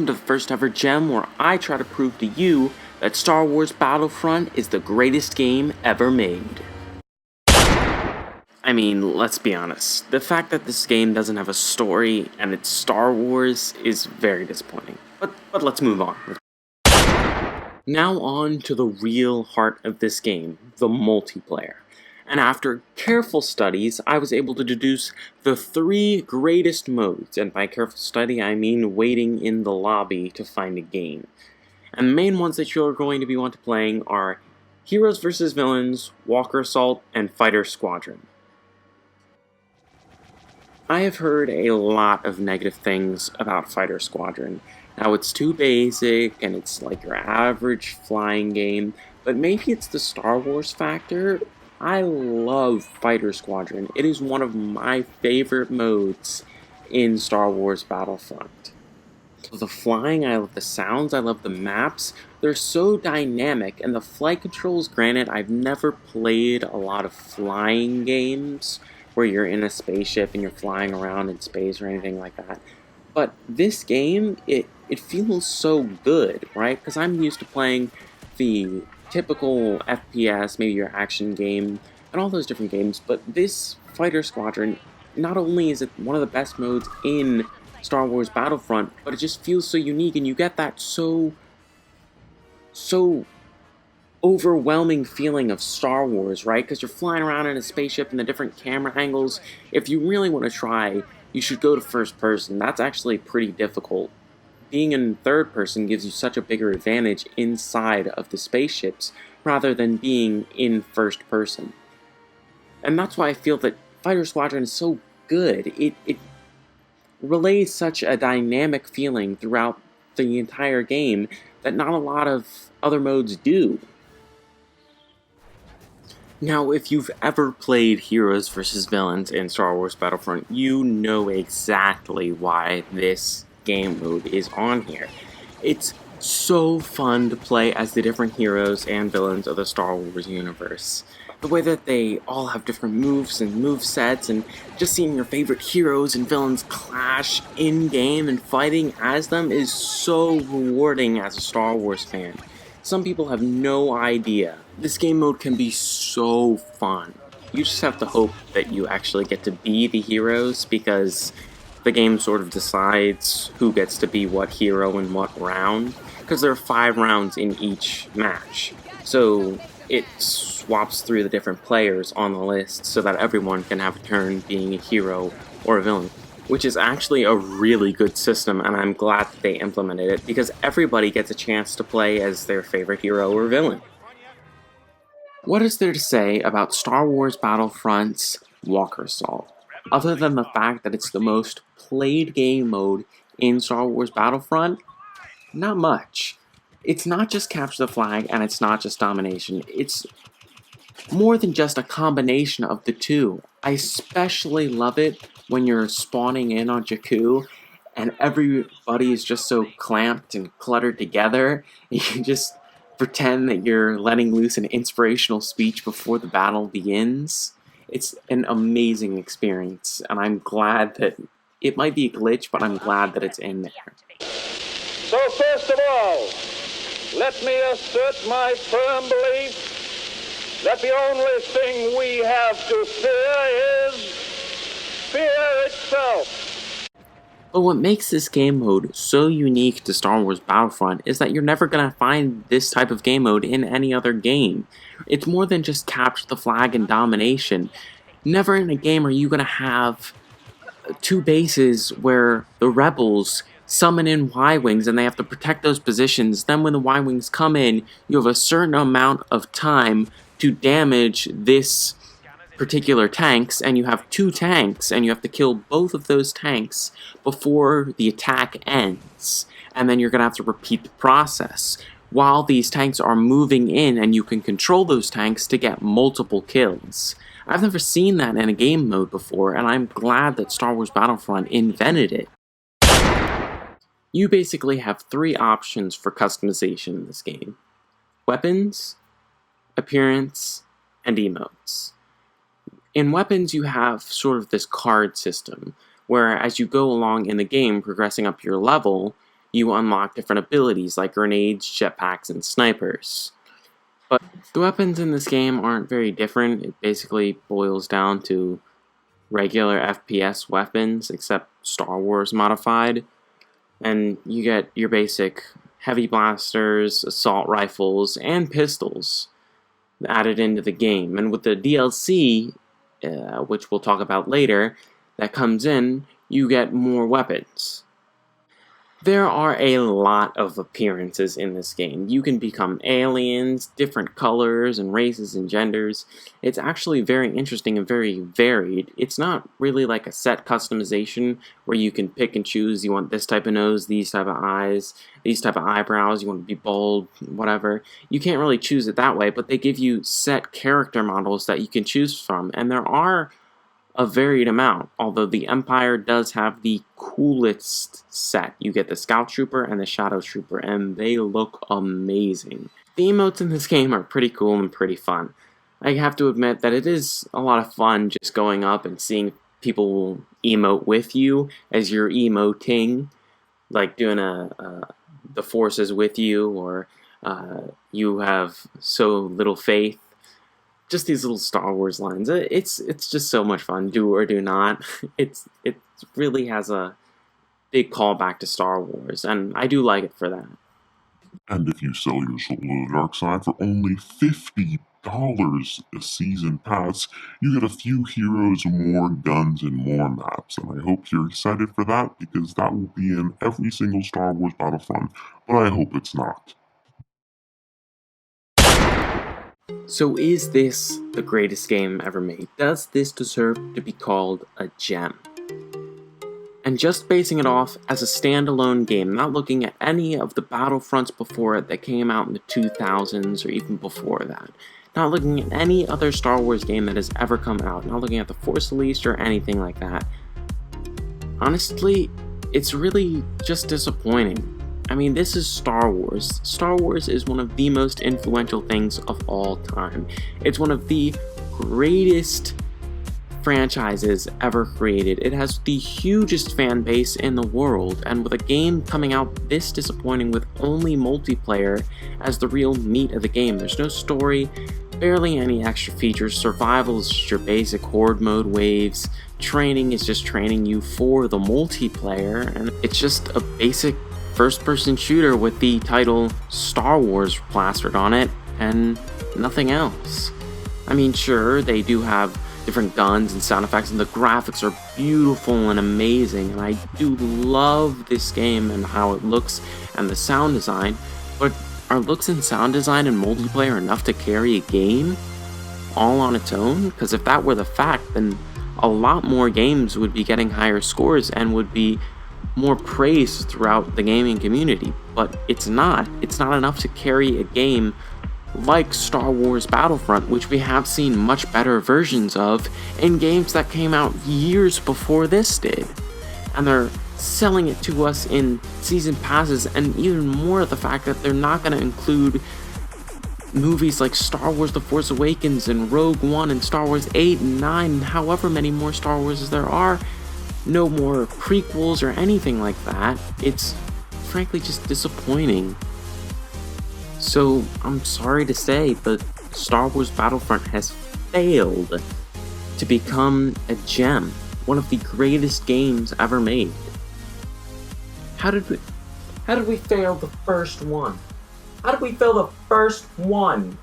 welcome to the first ever GEM where I try to prove to you that Star Wars Battlefront is the greatest game ever made. I mean, let's be honest, the fact that this game doesn't have a story and it's Star Wars is very disappointing. But let's move on. Now on to the real heart of this game, the multiplayer. And after careful studies, I was able to deduce the 3 greatest modes, and by careful study I mean waiting in the lobby to find a game. And the main ones that you're going to be want to playing are Heroes vs. Villains, Walker Assault, and Fighter Squadron. I have heard a lot of negative things about Fighter Squadron. Now it's too basic, and it's like your average flying game, but maybe it's the Star Wars factor. I love Fighter Squadron. It is one of my favorite modes in Star Wars Battlefront. The flying, I love the sounds, I love the maps. They're so dynamic, and the flight controls, granted, I've never played a lot of flying games where you're in a spaceship and you're flying around in space or anything like that. But this game, it feels so good, right? Because I'm used to playing the typical FPS, maybe your action game, and all those different games, but this Fighter Squadron, not only is it one of the best modes in Star Wars Battlefront, but it just feels so unique, and you get that so overwhelming feeling of Star Wars, right? Because you're flying around in a spaceship and the different camera angles. If you really want to try, you should go to first person. That's actually pretty difficult. Being in third person gives you such a bigger advantage inside of the spaceships rather than being in first person. And that's why I feel that Fighter Squadron is so good. It relays such a dynamic feeling throughout the entire game that not a lot of other modes do. Now, if you've ever played Heroes vs. Villains in Star Wars Battlefront, you know exactly why this game mode is on here. It's so fun to play as the different heroes and villains of the Star Wars universe. The way that they all have different moves and movesets, and just seeing your favorite heroes and villains clash in-game and fighting as them is so rewarding as a Star Wars fan. Some people have no idea. This game mode can be so fun. You just have to hope that you actually get to be the heroes, because the game sort of decides who gets to be what hero in what round, because there are 5 rounds in each match. So it swaps through the different players on the list so that everyone can have a turn being a hero or a villain, which is actually a really good system, and I'm glad that they implemented it, because everybody gets a chance to play as their favorite hero or villain. What is there to say about Star Wars Battlefront's Walker Assault, other than the fact that it's the most played game mode in Star Wars Battlefront? Not much. It's not just capture the flag, and it's not just domination. It's more than just a combination of the two. I especially love it when you're spawning in on Jakku, and everybody is just so clamped and cluttered together, and you just pretend that you're letting loose an inspirational speech before the battle begins. It's an amazing experience, and I'm glad that it might be a glitch, but I'm glad that it's in there. So first of all, let me assert my firm belief that the only thing we have to fear is fear itself. But what makes this game mode so unique to Star Wars Battlefront is that you're never going to find this type of game mode in any other game. It's more than just capture the flag and domination. Never in a game are you going to have 2 bases where the rebels summon in Y-Wings and they have to protect those positions. Then when the Y-Wings come in, you have a certain amount of time to damage this particular tanks, and you have 2 tanks, and you have to kill both of those tanks before the attack ends. And then you're going to have to repeat the process while these tanks are moving in, and you can control those tanks to get multiple kills. I've never seen that in a game mode before, and I'm glad that Star Wars Battlefront invented it. You basically have 3 options for customization in this game: weapons, appearance, and emotes. In weapons, you have sort of this card system, where as you go along in the game, progressing up your level, you unlock different abilities like grenades, jetpacks, and snipers. But the weapons in this game aren't very different. It basically boils down to regular FPS weapons, except Star Wars modified. And you get your basic heavy blasters, assault rifles, and pistols added into the game. And with the DLC, which we'll talk about later, that comes in, you get more weapons. There are a lot of appearances in this game. You can become aliens, different colors and races and genders. It's actually very interesting and very varied. It's not really like a set customization where you can pick and choose. You want this type of nose, these type of eyes, these type of eyebrows, you want to be bold, whatever. You can't really choose it that way, but they give you set character models that you can choose from, and there are a varied amount, although the Empire does have the coolest set. You get the Scout Trooper and the Shadow Trooper, and they look amazing. The emotes in this game are pretty cool and pretty fun. I have to admit that it is a lot of fun just going up and seeing people emote with you as you're emoting, like doing the forces with you, or you have so little faith. Just these little Star Wars lines. It's just so much fun. Do or do not. It really has a big callback to Star Wars, and I do like it for that. And if you sell your soul to the dark side for only $50 a season pass, you get a few heroes, more guns, and more maps. And I hope you're excited for that, because that will be in every single Star Wars Battlefront, but I hope it's not. So is this the greatest game ever made? Does this deserve to be called a gem? And just basing it off as a standalone game, not looking at any of the Battlefronts before it that came out in the 2000s or even before that, not looking at any other Star Wars game that has ever come out, not looking at The Force Unleashed or anything like that, honestly, it's really just disappointing. I mean, this is Star Wars. Star Wars is one of the most influential things of all time. It's one of the greatest franchises ever created. It has the hugest fan base in the world, and with a game coming out this disappointing with only multiplayer as the real meat of the game, there's no story, barely any extra features, survival is just your basic horde mode waves, training is just training you for the multiplayer, and it's just a basic first-person shooter with the title Star Wars plastered on it, and nothing else. I mean, sure, they do have different guns and sound effects, and the graphics are beautiful and amazing, and I do love this game and how it looks and the sound design, but are looks and sound design and multiplayer enough to carry a game all on its own? Because if that were the fact, then a lot more games would be getting higher scores and would be more praise throughout the gaming community, but it's not enough to carry a game like Star Wars Battlefront, which we have seen much better versions of in games that came out years before this did, and they're selling it to us in season passes, and even more the fact that they're not going to include movies like Star Wars The Force Awakens and Rogue One and Star Wars 8 and 9 and however many more Star Wars there are. No more prequels or anything like that. It's frankly just disappointing. So I'm sorry to say, but Star Wars Battlefront has failed to become a gem, one of the greatest games ever made. How did we fail the first one? How did we fail the first one?